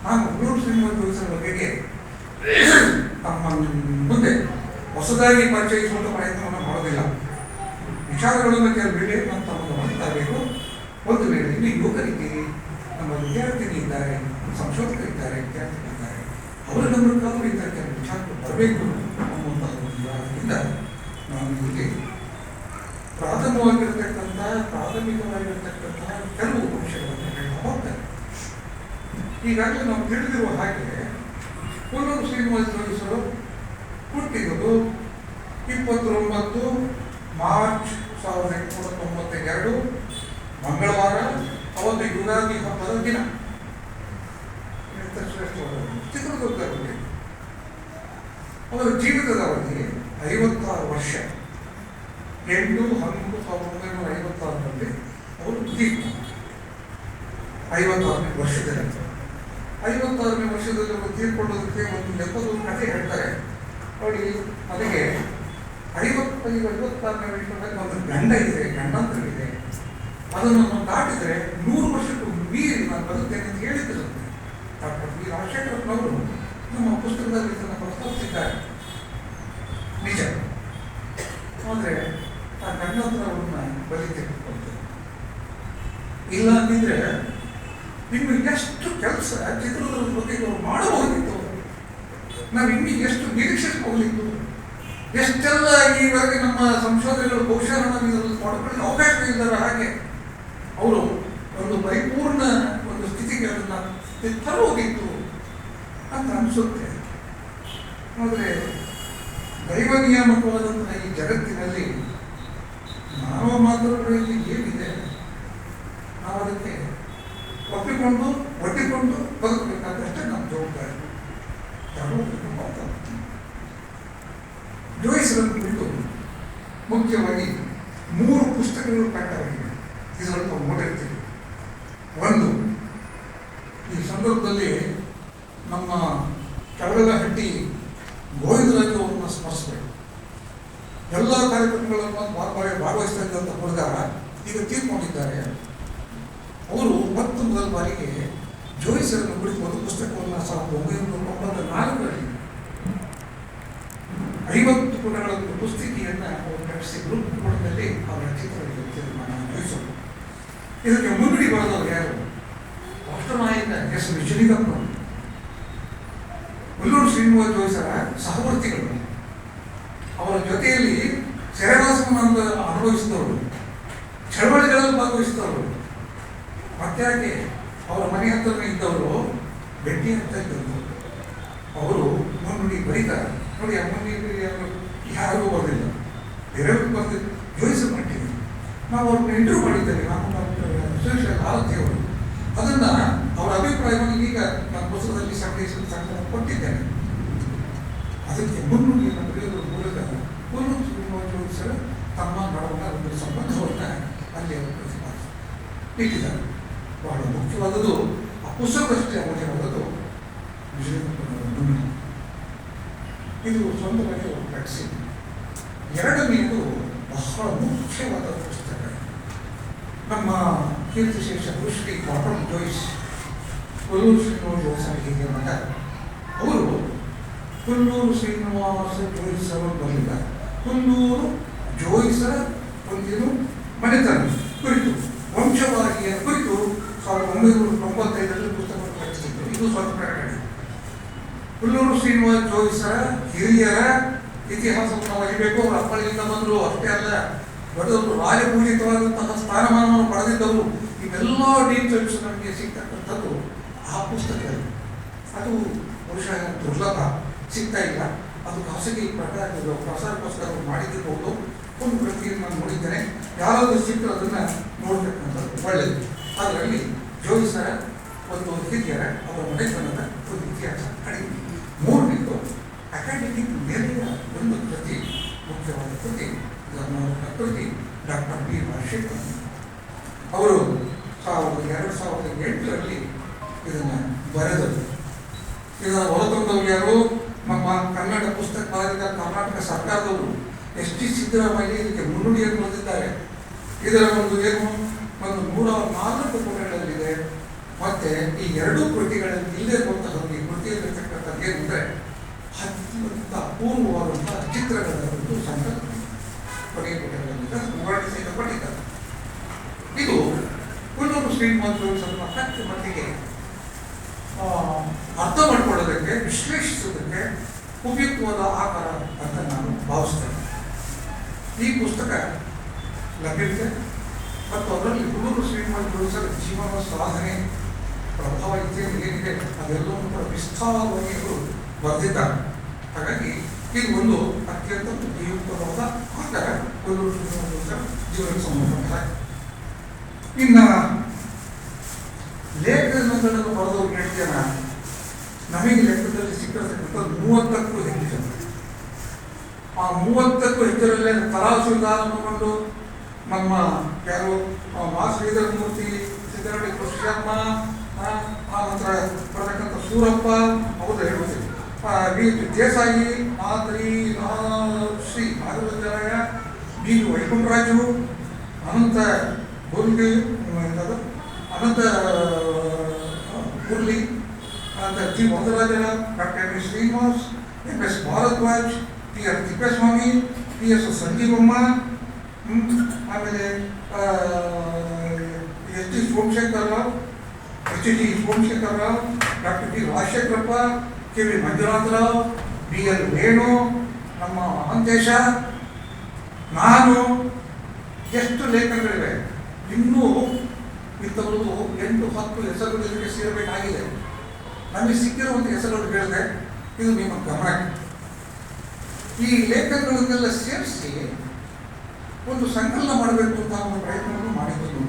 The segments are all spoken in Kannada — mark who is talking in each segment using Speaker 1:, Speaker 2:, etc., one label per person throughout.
Speaker 1: ನಾನು ಉಳ್ಳೂರು ಶ್ರೀನಿವಾಸ ಜೋಯಿಸರ ಬಗೆಗೆ ನಮ್ಮ ಮುಂದೆ ಹೊಸದಾಗಿ ಪರಿಚಯಿಸುವಂಥ ಪ್ರಯತ್ನವನ್ನು ಮಾಡೋದಿಲ್ಲ. ವಿಚಾರಗಳನ್ನು ಕೆಲವು ವೇಳೆ ನಾವು ತಮಗೆ ಮಾಡ್ತಾಬೇಕು. ಒಂದು ವೇಳೆ ಇಲ್ಲಿ ಯುವಕರಿದ್ದೀರಿ, ನಮ್ಮ ವಿದ್ಯಾರ್ಥಿನಿ ಇದ್ದಾರೆ, ಸಂಶೋಧಕರಿದ್ದಾರೆ, ವಿದ್ಯಾರ್ಥಿಗಳಿದ್ದಾರೆ, ಅವರ ಗಮನಕ್ಕಾದರೂ ಇಂಥ ಕೆಲವು ವಿಚಾರಗಳು ಬರಬೇಕು ಅನ್ನುವಂತಹ ಒಂದು ವಿಚಾರದಿಂದ ನಾನು ಇಲ್ಲಿ ಪ್ರಾಥಮಿಕವಾಗಿರತಕ್ಕಂಥ ಕೆಲವು ವಿಷಯಗಳನ್ನು ಹೇಳ್ತಾ ಹೋಗ್ತೇನೆ. ಈಗಾಗಲೇ ನಾವು ತಿಳಿದಿರುವ ಹಾಗೆ ಉಳ್ಳೂರು ಶ್ರೀನಿವಾಸ ಜೋಯಿಸರು ಹುಟ್ಟಿದ್ದು 29 ಮಾರ್ಚ್ 1892 ಮಂಗಳವಾರ. ಅವತ್ತು ಯುಗಾದಿ ಹಬ್ಬದ ದಿನ. ಚಿತ್ರದುರ್ಗದಲ್ಲಿ ಅವರ ಜೀವಿತದ ಅವಧಿ 56 ವರ್ಷ. 8/11/1956 ಅವರು ತೀರ್ಕೊಂಡರು. 56ನೇ ವರ್ಷದಲ್ಲಿ 56ನೇ ವರ್ಷದಲ್ಲಿ ಅವರು ತೀರ್ಕೊಳ್ಳೋದಕ್ಕೆ ಒಂದು ನೆಪದ ಕಥೆ ಹೇಳ್ತಾರೆ ನೋಡಿ. ಅದಕ್ಕೆ 55-56ನೇ ವರ್ಷದಲ್ಲಿ ಒಂದು ಗಂಡ ಇದೆ, ಗಂಡಂತರಿದೆ. ಅದನ್ನು ನಾವು ದಾಟಿದರೆ 100 ವರ್ಷಕ್ಕೂ ಮೀರಿ ನಾನು ಬದುಕ್ತೇನೆ ಅಂತ ಹೇಳಿದ್ರಂತೆ ಡಾಕ್ಟರ್ ಬಿ ರಾಜಶೇಖರಪ್ಪನವರು ನಮ್ಮ ಪುಸ್ತಕದಲ್ಲಿ ಇದನ್ನು ಪ್ರಸ್ತಾಪಿಸಿದ್ದಾರೆ. ನಿಜ. ಆದರೆ ಆ ಗಂಡಂತರ ಅವ್ರನ್ನ ಬಲಿ ತೆಗೆದುಕೊಳ್ತೇವೆ. ಇಲ್ಲ ಅಂದಿದ್ರೆ ಇನ್ನು ಎಷ್ಟು ಕೆಲಸ ಚಿತ್ರದುರ್ಗದ ಬಗ್ಗೆ ಅವರು ಮಾಡಬಹುದಿತ್ತು, ನಾವು ಇನ್ನೂ ಎಷ್ಟು ನಿರೀಕ್ಷಿಸಬಹುದಿತ್ತು, ಎಷ್ಟೆಲ್ಲ ಈವರೆಗೆ ನಮ್ಮ ಸಂಶೋಧನೆಗಳು ಬಹುಶಃ ನಾವು ಇದರಲ್ಲಿ ಮಾಡಿಕೊಳ್ಳಲು ಅವಕಾಶ ಇಲ್ಲದ ಹಾಗೆ ಅವರು ಒಂದು ಪರಿಪೂರ್ಣ ಒಂದು ಸ್ಥಿತಿಗೆ ಅದನ್ನು ತರಬಹುದಿತ್ತು ಅಂತ ಅನಿಸುತ್ತೆ. ಆದರೆ ದೈವ ನಿಯಾಮಕವಾದಂತಹ ಈ ಜಗತ್ತಿನಲ್ಲಿ ಮಾನವ ಮಾತೃಗಳಲ್ಲಿ ಏನಿದೆ ನಾವು ಅದಕ್ಕೆ ಒಪ್ಪಿಕೊಂಡು ಒಡ್ಡಿಕೊಂಡು ಬದುಕಬೇಕಾದಷ್ಟೇ ನಮ್ಮ ಜವಾಬ್ದಾರಿ. ಜೋಯಿಸರನ್ನು ಕುರಿತು ಮುಖ್ಯವಾಗಿ 3 ಪುಸ್ತಕಗಳು ಪ್ರಕಟವಾಗಿವೆ. ಇದರಲ್ಲಿ ನಾವು ನೋಡಿರ್ತೀವಿ. ಒಂದು, ಈ ಸಂದರ್ಭದಲ್ಲಿ ನಮ್ಮ ಕೆಳಗಲಹಟ್ಟಿ ಗೋವಿಂದರಾಜು ಅವರನ್ನು ಸ್ಮರಿಸಬೇಕು. ಎಲ್ಲ ಕಾರ್ಯಕ್ರಮಗಳನ್ನು ಭಾಗವಹಿಸ್ತಾ ಇದ್ದಂಥ ಹುಡುಗ ಈಗ ತೀರ್ಕೊಂಡಿದ್ದಾರೆ. ಅವರು ಮೊದಲ ಬಾರಿಗೆ ಜೋಯಿಸರನ್ನು ಕುರಿತು ಒಂದು ಪುಸ್ತಕವನ್ನು 1994ರಲ್ಲಿ 50 ಪುಟಗಳ ಪುಸ್ತಿಕೆಯನ್ನು ಅವರು ಪ್ರಕಟಿಸಿ ಗ್ರೂಪ್ ಪುಟದಲ್ಲಿ ಅವರ ಚಿತ್ರ ಜೋಯಿಸರು. ಇದಕ್ಕೆ ಮುನ್ನುಡಿ ಬರೆದವರು ಯಾರು? ರಾಷ್ಟ್ರನಾಯಕ ಎಸ್ ವಿಜಯಲಿಂಗಪ್ಪ, ಉಳ್ಳೂರು ಶ್ರೀನಿವಾಸ ಜೋಯಿಸರ ಸಹವರ್ತಿಗಳು, ಅವರ ಜೊತೆಯಲ್ಲಿ ಸೆರೆವಾಸವನ್ನು ಅನುಭವಿಸಿದವರು, ಚಳವಳಿಗಳಲ್ಲಿ ಭಾಗವಹಿಸಿದವರು, ಮತ್ತ್ಯಾಕೆ ಅವರ ಮನೆ ಹತ್ತಿರ ಇದ್ದವರು ಭೇಟಿ ಅಂತ ಇದ್ದವರು. ಅವರು ಮುನ್ನುಡಿ ಬರೀತಾರೆ ನೋಡಿ. ಆ ಮುನ್ನುಡಿ ಯಾರಿಗೂ ಬರಲಿಲ್ಲ, ಬೇರೆಯವ್ರಿಗೆ ಬರ್ತಿದ್ರು, ಜೋಯಿಸರು ಮಟ್ಟಿಗೆ. ನಾವು ಅವ್ರನ್ನ ಇಂಟರ್ವ್ಯೂ ಮಾಡಿದ್ದೇವೆ. ನಾವು ಸುರೇಶ್ ಆರತಿ ಅವರು ಅದನ್ನು ಅವರ ಅಭಿಪ್ರಾಯವನ್ನು ಈಗ ನನ್ನ ಪುಸ್ತಕದಲ್ಲಿ ಸಂಗ್ರಹಿಸಲು ಕೊಟ್ಟಿದ್ದೇನೆ. ಅದಕ್ಕೆ ಮುನ್ನುಡಿಯನ್ನು ಬರೆಯುವುದರ ಮೂಲಕ ಉಳ್ಳೂರು ಶ್ರೀನಿವಾಸ ಜೋಯಿಸರು ತಮ್ಮ ನಡುವಿನ ಒಂದು ಸಂಬಂಧವನ್ನು ಅಲ್ಲಿ ಅವರು ಇಟ್ಟಿದ್ದಾರೆ. ಬಹಳ ಮುಖ್ಯವಾದದ್ದು ಆ ಪುಸ್ತಕದಷ್ಟೇ ಮುಖ್ಯವಾದದ್ದು ವಿಜಯಲಿಂಗಪ್ಪನವರ ಮುನ್ನುಡಿ. ಇದು ಸ್ವಂತವಾಗಿ ಅವರು ಪ್ರಕಟಿಸಿದ್ದು. ಎರಡನೆಯದು ಬಹಳ ಮುಖ್ಯವಾದ ಪುಸ್ತಕ. ನಮ್ಮ ಕೀರ್ತಿಶೇಷ ಶ್ರೀ ಕಾಟನ್ ಜೋಯಿಸ್ ಉಳ್ಳೂರು ಶ್ರೀನಿವಾಸ ಜೋಯಿಸರ ಹೀಗೆ ಮಗ. ಅವರು ಉಳ್ಳೂರು ಶ್ರೀನಿವಾಸ ಜೋಯಿಸ್ ಅವರು ಬರಲಿಲ್ಲ, ಉಳ್ಳೂರು ಜೋಯಿಸರ ಒಂದೇನು ಮನೆತನ ಕುರಿತು, ವಂಶವಾಹಿಯ ಕುರಿತು 1995ರಲ್ಲಿ ಪುಸ್ತಕ ಪ್ರಕಟಿಸಿದ್ರು. ಇದು ಸ್ವಲ್ಪ ಪ್ರಕಟಣೆ. ಉಳ್ಳೂರು ಶ್ರೀನಿವಾಸ ಜೋಯಿಸರ ಹಿರಿಯರ ಇತಿಹಾಸವನ್ನು ನಾವು ಅರಿಬೇಕು. ಅವರು ಅಪ್ಪಳಿಯಿಂದ ಬಂದರು ಅಷ್ಟೇ ಅಲ್ಲ, ದೊಡ್ಡವರು ರಾಜಪೂಜಿತವಾದಂತಹ ಸ್ಥಾನಮಾನವನ್ನು ಪಡೆದಿದ್ದವರು. ಇವೆಲ್ಲ ಡೀಟೇಲ್ಸ್ ನಮಗೆ ಸಿಗ್ತಕ್ಕಂಥದ್ದು ಆ ಪುಸ್ತಕದಲ್ಲಿ. ಅದು ಬಹುಶಃ ದುರ್ಲಭ, ಸಿಗ್ತಾ ಇಲ್ಲ. ಅದು ಖಾಸಗಿ ಪ್ರಸಾರಕ್ಕೋಸ್ಕರ ಮಾಡಿದ್ದಿರಬಹುದು. ಒಂದು ಪ್ರತಿಯನ್ನು ನಾನು ನೋಡಿದ್ದೇನೆ. ಯಾರಾದರೂ ಸಿಕ್ಕರು ಅದನ್ನು ನೋಡ್ತಕ್ಕಂಥದ್ದು ಒಳ್ಳೆಯದು. ಅದರಲ್ಲಿ ಜೋಯಿಸರ ಒಂದು ಹಿರಿಯರ ಅವರ ಮನೆತನದ ಒಂದು ಇತಿಹಾಸ ಕಡಿಮೆ. ಮೂರನೇದು ಅಕಾಡೆಮಿಕ್ ಮೇಲೆಯ ಒಂದು ಕೃತಿ, ಮುಖ್ಯವಾದ ಕೃತಿ, ಕೃತಿ ಡಾಕ್ಟರ್ ಬಿ ರಾಜಶೇಖರನ್ ಅವರು 2008ರಲ್ಲಿ ಇದನ್ನು ಬರೆದರು. ಇದನ್ನು ಹೊರತಂದವರು ಯಾರು? ನಮ್ಮ ಕನ್ನಡ ಪುಸ್ತಕ ಪ್ರಾಧಿಕಾರ ಕರ್ನಾಟಕ ಸರ್ಕಾರದವರು ಎಸ್ ಟಿ ಸಿದ್ದರಾಮಯ್ಯ ಇದಕ್ಕೆ ಮುನ್ನುಡಿಯನ್ನು ಬರೆದಿದ್ದಾರೆ. ಇದರ ಒಂದು ಏನು ಒಂದು 104 ಪುಟಗಳಲ್ಲಿದೆ. ಮತ್ತು ಈ ಎರಡೂ ಕೃತಿಗಳಲ್ಲಿ ಇಲ್ಲಿರುವಂತಹ ಈ ಕೃತಿಯಲ್ಲಿರ್ತಕ್ಕಂಥ ಏನಂದರೆ ಅತ್ಯಂತ ಅಪೂರ್ವವಾದಂತಹ ಚಿತ್ರಗಳ ಒಂದು ಸಂಕಲ್ಪನೆ ಕೊನೆಯ ಪುಟಗಳಲ್ಲಿ ವಿವರಣೆ ಸಹಿತ ಕೊಟ್ಟಿದ್ದಾರೆ. ಇದು ಕೊಲ್ಲೂರು ಶ್ರೀನಿವಾಸ ಸ್ವಲ್ಪ ಹತ್ತು ಮಟ್ಟಿಗೆ ಅರ್ಥ ಮಾಡಿಕೊಳ್ಳೋದಕ್ಕೆ, ವಿಶ್ಲೇಷಿಸೋದಕ್ಕೆ ಉಪಯುಕ್ತವಾದ ಆಕಾರ ಅಂತ ನಾನು ಭಾವಿಸ್ತೇನೆ. ಈ ಪುಸ್ತಕ ಲಭ್ಯವಿದೆ ಮತ್ತು ಅದರಲ್ಲಿ ಕೊಲ್ಲೂರು ಶ್ರೀನಿವಾಸ ಜೀವನ ಸಾಧನೆ ಪ್ರಭಾವ ಇತ್ಯಾದಿ ಏನಿದೆ ಅದೆಲ್ಲವೂ ಕೂಡ ವಿಸ್ತಾರವಾಗಿ ಅವರು ಬರೆದಿದ್ದಾರೆ. ಹಾಗಾಗಿ ಇದು ಒಂದು ಅತ್ಯಂತ ಉಪಯುಕ್ತವಾದ ಆಕಾರ ಕೊಲ್ಲೂರು ಶ್ರೀನಿವಾಸ ಜೀವನಕ್ಕೆ ಸಂಬಂಧಪಟ್ಟ. ಇನ್ನು ಲೇಖನಗಳನ್ನು ಬರೆದವ್ರು ಎಷ್ಟು ಜನ? ನಮಗೆ ಲೆಕ್ಕದಲ್ಲಿ ಸಿಕ್ಕಿರ್ತಕ್ಕಂಥ 30ಕ್ಕೂ ಹೆಚ್ಚು ಜನ. ಆ 30ಕ್ಕೂ ಹೆಚ್ಚರಲ್ಲೇ ತರಾಸು ವಿಧಾನವನ್ನು ನಮ್ಮ ಯಾರು ಶ್ರೀಧರ ಮೂರ್ತಿ, ಸಿದ್ದರಳ್ಳಿ ಕೃಷ್ಣಮ್ಮ, ಆ ನಂತರ ಬರತಕ್ಕಂಥ ಸೂರಪ್ಪ, ಅವರು ಹೇಳ್ಬೋದು, ದೇಸಾಯಿ, ಮಾದ್ರಿ, ಶ್ರೀ ನಾಗರಾಜರಾಯ, ಬಿ ವೈಕುಂಠರಾಜು, ಅನಂತ ಗೋಲ್ಗಿ, ಅನಂತ ಮುರಳಿ, ಅನಂತ ಜಿ ವರದರಾಜರ, doctor M S Srinivas, M S Bharadwaj, T R Thippeswamy, P S Sanjeevamma, ಆಮೇಲೆ H D Somashekar Rao, doctor T Rajashekarappa, K V Manjunatharao, B L Venu, ನಮ್ಮ ಅನಂತೇಶ, ನಾನು, ಎಷ್ಟು ಲೇಖನಗಳಿವೆ. ಇನ್ನೂ ಇಂಥವ್ರದ್ದು 8-10 ಹೆಸರುಗಳು ಇದಕ್ಕೆ ಸೇರಬೇಕಾಗಿದೆ. ನಮಗೆ ಸಿಕ್ಕಿರುವಂಥ ಹೆಸರುಗಳು ಹೇಳಿದೆ, ಇದು ನಿಮ್ಮ ಗಮನಕ್ಕೆ. ಈ ಲೇಖನಗಳನ್ನೆಲ್ಲ ಸೇರಿಸಿ ಒಂದು ಸಂಕಲನ ಮಾಡಬೇಕು ಅಂತ ಒಂದು ಪ್ರಯತ್ನವನ್ನು ಮಾಡಿದ್ದು.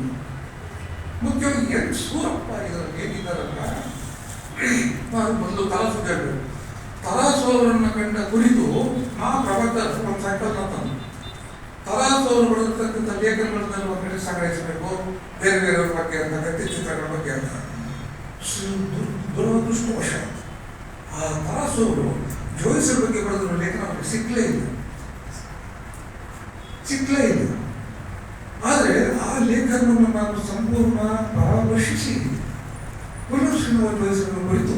Speaker 1: ಮುಖ್ಯವಾಗಿ ಎನ್ ಸೂರಪ್ಪ ಇದರಲ್ಲಿ ಏನಿದ್ದಾರಲ್ಲ, ನಾನು ಮೊದಲು ತರಾಸು ಹೇಳಬೇಕು. ತರಾಸು ಅವರನ್ನು ಕಂಡ ಕುರಿತು ಪ್ರಬಂಧ ಒಂದು ಸಂಕಲನ ತಂದು ತರಾಸು ಅವರು ಬರೆದಿರ್ತಕ್ಕಂಥ ಲೇಖನಗಳನ್ನೆಲ್ಲ ಒಂದು ಕಡೆ ಸಂಗ್ರಹಿಸಬೇಕು, ಬೇರೆ ಬೇರೆಯವ್ರ ಬಗ್ಗೆ ಅಂತ, ವ್ಯಕ್ತಿಚಿತ್ರಗಳ ಬಗ್ಗೆ ಅಂತ. ದುರದೃಷ್ಟವಶ ಆ ತರಾಸು ಅವರು ಜೋಯಿಸರ ಬಗ್ಗೆ ಬರೆದಿರೋ ಲೇಖನ ಸಿಕ್ಕಲೇ ಇಲ್ಲ. ಆದರೆ ಆ ಲೇಖನವನ್ನು ನಾನು ಸಂಪೂರ್ಣ ಪರಾಮರ್ಶಿಸಿ ಕೊಲ್ಲೂರು ಶ್ರೀನಿವಾಸ ಜೋಯಿಸರನ್ನು ಕುರಿತು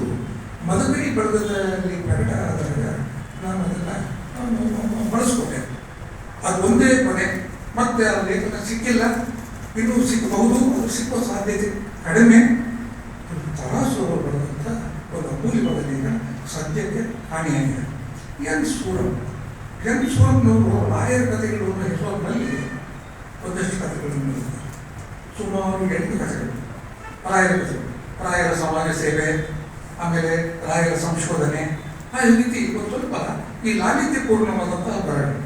Speaker 1: ಮದಕರಿ ಬರೆದಲ್ಲಿ ಪ್ರಕಟ ಆದಾಗ ನಾನು ಅದನ್ನು ಬಳಸ್ಕೊಟ್ಟೆ. ಅದು ಒಂದೇ ಕೊನೆ, ಮತ್ತೆ ಆ ಲೇಖನ ಸಿಕ್ಕಿಲ್ಲ. ಇನ್ನೂ ಸಿಕ್ಕಬಹುದು, ಅದು ಸಿಕ್ಕುವ ಸಾಧ್ಯತೆ ಕಡಿಮೆ. ತರಾಸು ಅವರು ಬರೆದಂಥ ಒಂದು ಅಮೂಲ್ಯವಾದ ಲೇಖನ ಸದ್ಯಕ್ಕೆ ಹಾನಿಯಾಗಿದೆ. ಎನ್ ಸೂರಪ್ಪನವರು ರಾಯರ ಕಥೆಗಳು ಅನ್ನೋ ಹೆಸರಿನಲ್ಲಿ ಒಂದಷ್ಟು ಕಥೆಗಳನ್ನು ಬರೆದಿದ್ದಾರೆ. ಸುಮಾರು 8 ಕಥೆಗಳು, ರಾಯರ ಕಥೆಗಳು, ರಾಯರ ಸಮಾಜ ಸೇವೆ, ಆಮೇಲೆ ರಾಯರ ಸಂಶೋಧನೆ, ಆ ರೀತಿ ಒಂದು ಸ್ವಲ್ಪ ಈ ಲಾಲಿತ್ಯಪೂರ್ಣವಾದಂತಹ ಬರಹಗಳು.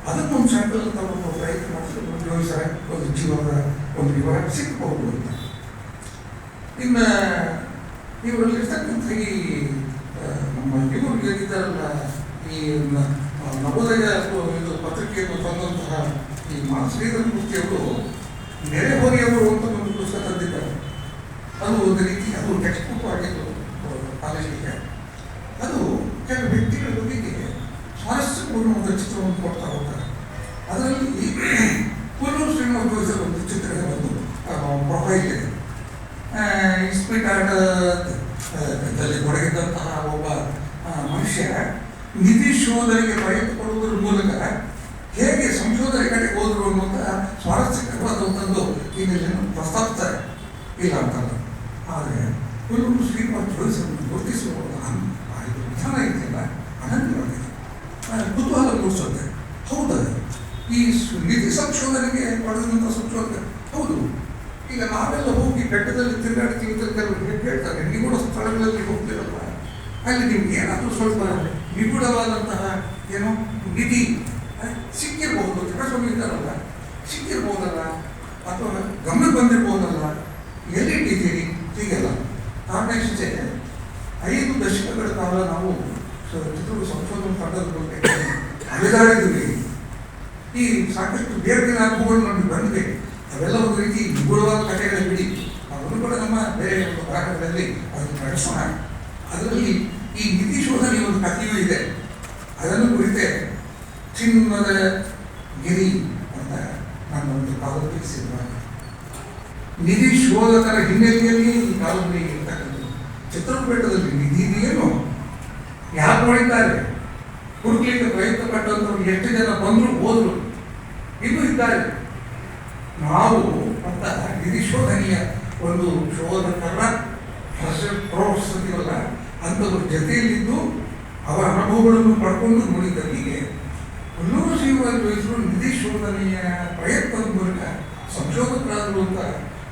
Speaker 1: ಅದನ್ನು ಒಂದು ಸಂಕಲನ ತಗೊಂಡು ಪ್ರಯತ್ನ ಮಾಡಿಕೊಂಡು ಜೋಯಿಸರ ಒಂದು ಜೀವನದ ಒಂದು ವಿವರ ಸಿಕ್ಕಬಹುದು ಅಂತ. ಇನ್ನು ಇವರಲ್ಲಿರ್ತಕ್ಕಂಥ ಈ ನಮ್ಮ ಇವರು ಹೇಳಿದ್ದಾರಲ್ಲ, ಈ ನವೋದಯ ಇದು ಪತ್ರಿಕೆಯನ್ನು ತಂದಂತಹ ಈ ಶ್ರೀಧರ ಮೂರ್ತಿಯವರು ನೆರೆಹೊರೆಯವರು ಅಂತ ಒಂದು ಪುಸ್ತಕ ತಂದಿದ್ದಾರೆ. ಅದು ಒಂದು ರೀತಿ ಅದು ಟೆಕ್ಸ್ಟ್ ಬುಕ್ ಆಗಿತ್ತು ಕಾಲೇಜಿಗೆ. ಅದು ಕೆಲವು ವ್ಯಕ್ತಿಗಳ ಬಗೆಗೆ ಸ್ವಾರಸ್ಯಪೂರ್ಣ ಒಂದು ಚಿತ್ರವನ್ನು ಕೊಡ್ತಾ ಹೋಗ್ತಾರೆ. ಅದರಲ್ಲಿ ಕೊಲ್ಲೂರು ಶ್ರೀನಿವಾಸ ಜೋಯಿಸರ ಒಂದು ಚಿತ್ರದ ಒಂದು ಪ್ರೊಫೈಲ್ ಇದೆ. ಇಸ್ಪೀಟಾಟದಲ್ಲಿ ತೊಡಗಿದ್ದಂತಹ ಒಬ್ಬ ಮನುಷ್ಯ ನಿಧಿ ಶೋಧನೆಗೆ ಪ್ರಯತ್ನ ಪಡುವುದರ ಮೂಲಕ ಹೇಗೆ ಸಂಶೋಧನೆ ಕಡೆಗೆ ಹೋದರು ಅನ್ನುವಂಥ ಸ್ವಾರಸ್ಯಕರವಾದಂಥದ್ದು ಇಲ್ಲಿ ಪ್ರಸ್ತಾಪಿಸ್ತಾರೆ, ಇಲ್ಲ ಅಂತಲ್ಲ. ಆದರೆ ಕೊಲ್ಲೂರು ಶ್ರೀನಿವಾಸ ಜೋಯಿಸರನ್ನು ಗುರುತಿಸುವ ವಿಧಾನ ಇದೆಯಲ್ಲ, ಅನನ್ಯವಾಗಿದೆ, ಕುತೂಹಲ ಮೂಡಿಸುತ್ತೆ. ಹೌದು, ಈ ನಿಧಿ ಸಂಶೋಧನೆಗೆ ಪಡೆದಂಥ ಸಂಶೋಧನೆ ಹೌದು. ಈಗ ನಾವೆಲ್ಲ ಹೋಗಿ ಬೆಟ್ಟದಲ್ಲಿ ತಿರುಗಾಡ್ತೀವಿ ಅಂತ ಕೆಲವರು ಹೇಳ್ತಾರೆ, ನಿಗೂಢ ಸ್ಥಳಗಳಲ್ಲಿ ಹೋಗ್ತಿರಲ್ಲ, ಅಲ್ಲಿ ನಿಮ್ಗೆ ಏನಾದರೂ ಸ್ವಲ್ಪ ನಿಗೂಢವಾದಂತಹ ಏನೋ ನಿಧಿ ಸಿಕ್ಕಿರ್ಬೋದು, ತಿಪ್ಪೇಸ್ವಾಮಿ ಇದ್ದಾರಲ್ಲ, ಸಿಕ್ಕಿರ್ಬೋದಲ್ಲ, ಅಥವಾ ಗಮನಕ್ಕೆ ಬಂದಿರ್ಬೋದಲ್ಲ, ಎಲ್ಲಿಟ್ಟಿದ್ದೀರಿ ಹೀಗೆಲ್ಲ. ಕಾರಣಕ್ಕೆ 5 ದಶಕಗಳ ಕಾಲ ನಾವು ಚಿತ್ರದುರ್ಗ ಸಂಶೋಧನಾ ತಂಡದ ಬಗ್ಗೆ ಅಲೆದಾಡಿದ್ವಿ. ಈ ಸಾಕಷ್ಟು ಬೇರೆ ಬೇರೆ ಅನುಭವಗಳು ನಮಗೆ ಬಂದಿವೆ. ಅವೆಲ್ಲ ಒಂದು ರೀತಿ ನಿಗೂಢವಾದ ಕಥೆಗಳ ಬಿಡಿ, ಅದನ್ನು ಕೂಡ ನಮ್ಮ ಬೇರೆ ಒಂದು ಭಾಗಗಳಲ್ಲಿ ಅದನ್ನು ನಡೆಸೋಣ. ಅದರಲ್ಲಿ ಈ ನಿಧಿ ಶೋಧನೆ ಒಂದು ಕಥೆಯೂ ಇದೆ. ಅದನ್ನು ಕುರಿತೆ ಚಿನ್ನದ ಗಿರಿ ಅಂತ ನಾನು ಒಂದು ಕಾದಂಬರಿ ಸಿದ್ಧ. ನಿಧಿ ಶೋಧಕರ ಹಿನ್ನೆಲೆಯಲ್ಲಿ ಈ ಕಾಲದಲ್ಲಿ ಇರ್ತಕ್ಕಂಥದ್ದು. ಚಿತ್ರಕೂಟದಲ್ಲಿ ನಿಧಿ ಏನು ಯಾರು ಮಾಡಿದ್ದಾರೆ, ಹುಡುಕ್ಲಿಕ್ಕೆ ಪ್ರಯತ್ನ ಪಟ್ಟಂಥವ್ರು ಎಷ್ಟು ಜನ ಬಂದರು ಹೋದರು, ಇನ್ನೂ ಇದ್ದಾರೆ. ನಾವು ಅಂತ ನಿಧಿ ಶೋಧನೆಯ ಒಂದು ಶೋಧಕರ ಪ್ರೋತ್ಸಾಹಿವಲ್ಲ ಅಂಥವ್ರ ಜೊತೆಯಲ್ಲಿದ್ದು ಅವರ ಅನುಭವಗಳನ್ನು ಪಡ್ಕೊಂಡು ನೋಡಿದ್ದಾರೆ. ಹೀಗೆ ಕೊಲ್ಲೂರು ಶ್ರೀನಿವಾಸ ಜೋಯಿಸರು ನಿಧಿ ಶೋಧನೆಯ ಪ್ರಯತ್ನದ ಮೂಲಕ ಸಂಶೋಧಕರಾದರು ಅಂತ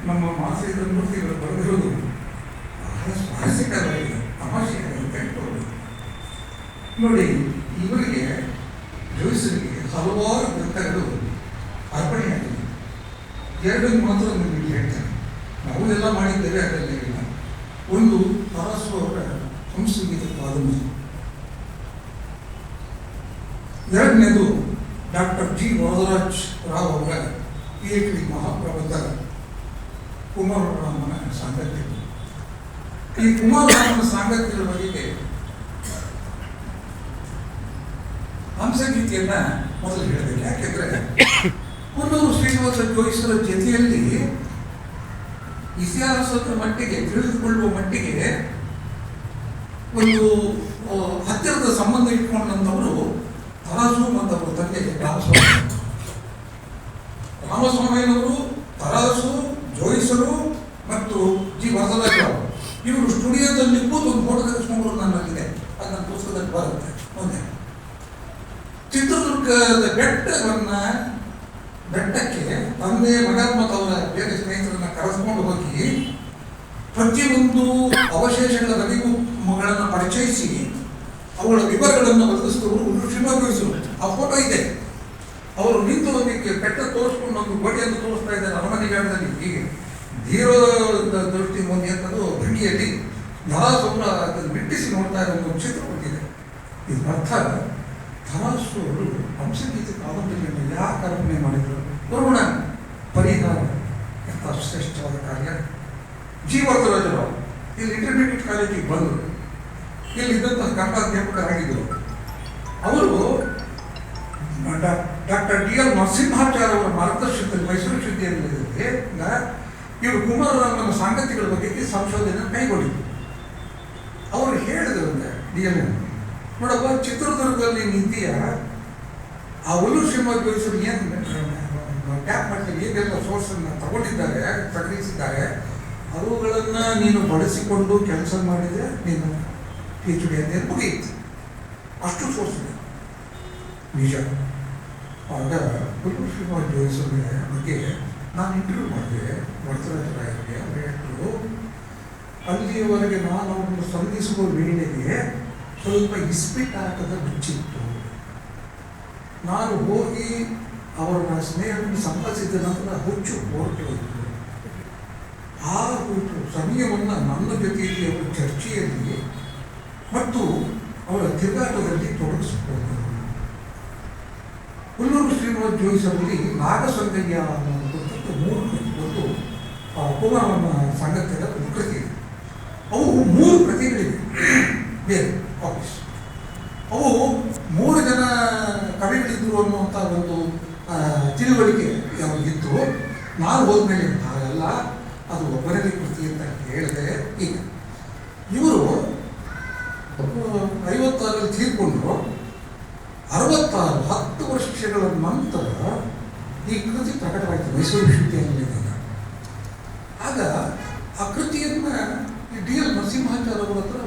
Speaker 1: ನಮ್ಮ ಮಾಸಿದ ಮೂರ್ತಿಗಳು ಬರೆದಿರೋದು ಬಹಳ ಸ್ವಾರಸ್ಯಕರವಾಗಿದೆ, ತಮಾಷೆಯಾಗಿದೆ. ನೋಡಿ, ಇವರಿಗೆ ಜೋಯಿಸರಿಗೆ ಹಲವಾರು ಗ್ರಂಥಗಳು ಅರ್ಪಣೆಯಾಗಿದೆ. ಎರಡನ್ನು ಮಾತ್ರ ನಿಮಗೆ ಹೇಳ್ತೇನೆ. ನಾವು ಎಲ್ಲ ಮಾಡಿದ್ದೇವೆ, ಅದೆಲ್ಲ ಇಲ್ಲ. ಒಂದು ತರಾಸು ಅವರ ಸಂಸ್ಕೃತ ಕಾದಂಬರಿ, ಎರಡನೇದು ಡಾಕ್ಟರ್ ಜಿ ವರದರಾಜ್ ರಾವ್ ಅವರ PhD ಮಹಾಪ್ರಬಂಧ ಕುಮಾರರಾಮನ ಸಾಂಗತ್ಯಗಳು. ಈ ಕುಮಾರರಾಮನ ಸಾಂಗತ್ಯಗಳ ಬಗೆಗೆ ಹಂಸಗೀತೆಯನ್ನ ಮೊದಲು ಹೇಳಬೇಕು. ಯಾಕೆಂದ್ರೆ ಕೊಲ್ಲೂರು ಶ್ರೀನಿವಾಸ ಜೋಯಿಸರ ಜೊತೆಯಲ್ಲಿ ಇತಿಹಾಸದ ಮಟ್ಟಿಗೆ ತಿಳಿದುಕೊಳ್ಳುವ ಮಟ್ಟಿಗೆ ಒಂದು ಹತ್ತಿರದ ಸಂಬಂಧ ಇಟ್ಕೊಂಡಂಥವರು ತರಾಸು ಮತ್ತು ಅವರ ತಂದೆ ರಾಮಸ್ವಾಮಿಯವರು, ತರಾಸು, ಜೋಯಿಸರು ಮತ್ತು ಜಿ ವರದರಾಜರಾವ್ ಇವರು ಸ್ಟುಡಿಯೋದಲ್ಲಿ ಕೂತು ಒಂದು ಫೋಟೋ ತೆಗೆಸ್ಕೊಂಡ್ರು ನನ್ನಲ್ಲಿದೆ. ಅದು ನನ್ನ ಪುಸ್ತಕದಲ್ಲಿ ಬರುತ್ತೆ. ಒಂದೇ ಚಿತ್ರದುರ್ಗದ ಬೆಟ್ಟಕ್ಕೆ ತಂದೆ, ಮಗ ಮತ್ತು ಅವರ ಬೇರೆ ಸ್ನೇಹಿತರನ್ನ ಕರೆದುಕೊಂಡು ಹೋಗಿ ಪ್ರತಿಯೊಂದು ಅವಶೇಷಗಳ ಬಗೆಗಳನ್ನು ಪರಿಚಯಿಸಿ ಅವುಗಳ ವಿವರಗಳನ್ನು ಒದಗಿಸಿದವರು ಶ್ರೀನಿವಾಸರು. ಆ ಫೋಟೋ ಇದೆ. ಅವರು ನಿಂತು ಅದಕ್ಕೆ ಬೆಟ್ಟ ತೋರಿಸ್ಕೊಂಡು ಒಂದು ಗೋಡೆಯನ್ನು ತೋರಿಸ್ತಾ ಇದ್ದಾರೆ ಅರಮನೆಗಾರದಲ್ಲಿ. ಹೀಗೆ ಧೀರೋ ದೃಷ್ಟಿ ಮುಂದೆ ಅಂತದ್ದು ಭಂಗಿಯಲ್ಲಿ ತರಾಸು ಅದನ್ನು ಮಿಟ್ಟಿಸಿ ನೋಡ್ತಾ ಇರೋ ಒಂದು ಚಿತ್ರ ಕೊಟ್ಟಿದೆ. ಇದರ್ಥ ತರಾಸು ಅವರು ಹಂಸಗೀತೆ ಕಾದಂಬರಿಯನ್ನು ಯಾಕೆ ಕಲ್ಪನೆ ಮಾಡಿದರು? ನೋಡೋಣ. ಪರಿಹಾರ ಎಂಥ ಶ್ರೇಷ್ಠವಾದ ಕಾರ್ಯ. ಜಿ ವರದರಾಜರಾವ್ ಇಲ್ಲಿ ಇಂಟರ್ಮೀಡಿಯೇಟ್ ಕಾಲೇಜಿಗೆ ಬಂದರು. ಇಲ್ಲಿದ್ದಂತಹ ಕನ್ನಡಾಧ್ಯಾಪಕರಾಗಿದ್ದರು. ಅವರು ಡಾಕ್ಟರ್ DL ನರಸಿಂಹಾಚಾರ್ಯ ಅವರ ಮಾರ್ಗದರ್ಶನದಲ್ಲಿ ಮೈಸೂರು ವಿಶ್ವವಿದ್ಯಾನಿಲಯದಲ್ಲಿ ಇವರು ಕುಮಾರರಾಮನ ಸಾಂಗತ್ಯಗಳ ಬಗ್ಗೆ ಸಂಶೋಧನೆ ಕೈಗೊಂಡಿದ್ರು. ಅವರು ಹೇಳಿದ್ರಂತೆ DL ನೋಡಪ್ಪ, ಚಿತ್ರದುರ್ಗದಲ್ಲಿ ನಿಂತಿಯ ಆ ಒಲ್ಲೂರು ಶ್ರೀನಿವಾಸ ಜೋಯಿಸರು ಏನು ಟ್ಯಾಪ್ ಮಾಡ್ತಾರೆ, ಹೇಗೆಲ್ಲ ಸೋರ್ಸನ್ನು ತಗೊಂಡಿದ್ದಾರೆ, ಸಂಗ್ರಹಿಸಿದ್ದಾರೆ, ಅವುಗಳನ್ನು ನೀನು ಬಳಸಿಕೊಂಡು ಕೆಲಸ ಮಾಡಿದರೆ ನೀನು PhD ಅಂತ ಮುಗಿಯಿತು. ಅಷ್ಟು ಸೋರ್ಸ್ ಇದೆ. ನಿಜ. ಆಗ ಒಲ್ಲೂರು ಶ್ರೀನಿವಾಸ ಜೋಯಿಸರ ಬಗ್ಗೆ ನಾನು ಇಂಟರ್ವ್ಯೂ ಮಾಡಿದೆ ವರದರಾಜರಾಯರಿಗೆ. ಅವರು ಹೇಳಿದ್ರು, ಅಲ್ಲಿಯವರೆಗೆ ನಾನು ಅವರನ್ನು ಸಂಧಿಸುವ ವೇಳೆಗೆ ಸ್ವಲ್ಪ ಇಸ್ಪಿಟಾಟದ ಹುಚ್ಚಿತ್ತು. ನಾನು ಹೋಗಿ ಅವರ ಸ್ನೇಹವನ್ನು ಸಂಪಾದಿಸಿದ ನಂತರ ಹುಚ್ಚು ಹೊರಟು ಹೋಯಿತು. ಆ ಸಮಯವನ್ನು ನನ್ನ ಜೊತೆಯಲ್ಲಿ ಅವರ ಚರ್ಚೆಯಲ್ಲಿ ಮತ್ತು ಅವರ ತಿರುಗಾಟದಲ್ಲಿ ತೊಡಗಿಸಿಕೊಂಡರು. ಕೊಲ್ಲೂರು ಶ್ರೀನಿವಾಸ ಜೋಯಿಸರಲ್ಲಿ ನಾಗಸಂಗಯ್ಯ ಅನ್ನೋದು ಮೂರು ಕೃತಿ, ಒಂದು ಕುಮಾರನ ಸಾಂಗತ್ಯದ ಒಂದು ಕೃತಿ ಇದೆ. ಅವು 3 ಪ್ರತಿಗಳಿವೆ ಬೇರೆ ಕಾಪೀಸ್. ಅವು 3 ಜನ ಕವಿಗಳಿದ್ದರು ಅನ್ನುವಂಥ ಒಂದು ತಿಳುವಳಿಕೆ ಅವರಿಗಿತ್ತು. ನಾನು ಹೋದ್ಮೇಲೆ ಅಲ್ಲ, ಅದು ಒಬ್ಬರದೇ ಕೃತಿ ಅಂತ ಹೇಳಿದೆ. ಈಗ ಇವರು 56 ತೀರ್ಕೊಂಡ್ರು. 66 10 ವರ್ಷಗಳ ನಂತರ ಈ ಕೃತಿ ಪ್ರಕಟವಾಯಿತು ಮೈಸೂರು ವಿಶ್ವವಿದ್ಯಾನಿಲಯದಿಂದ. ಆಗ ಆ ಕೃತಿಯನ್ನು DL ನರಸಿಂಹಾಚಾರ್ಯ ಅವರ ಹತ್ರ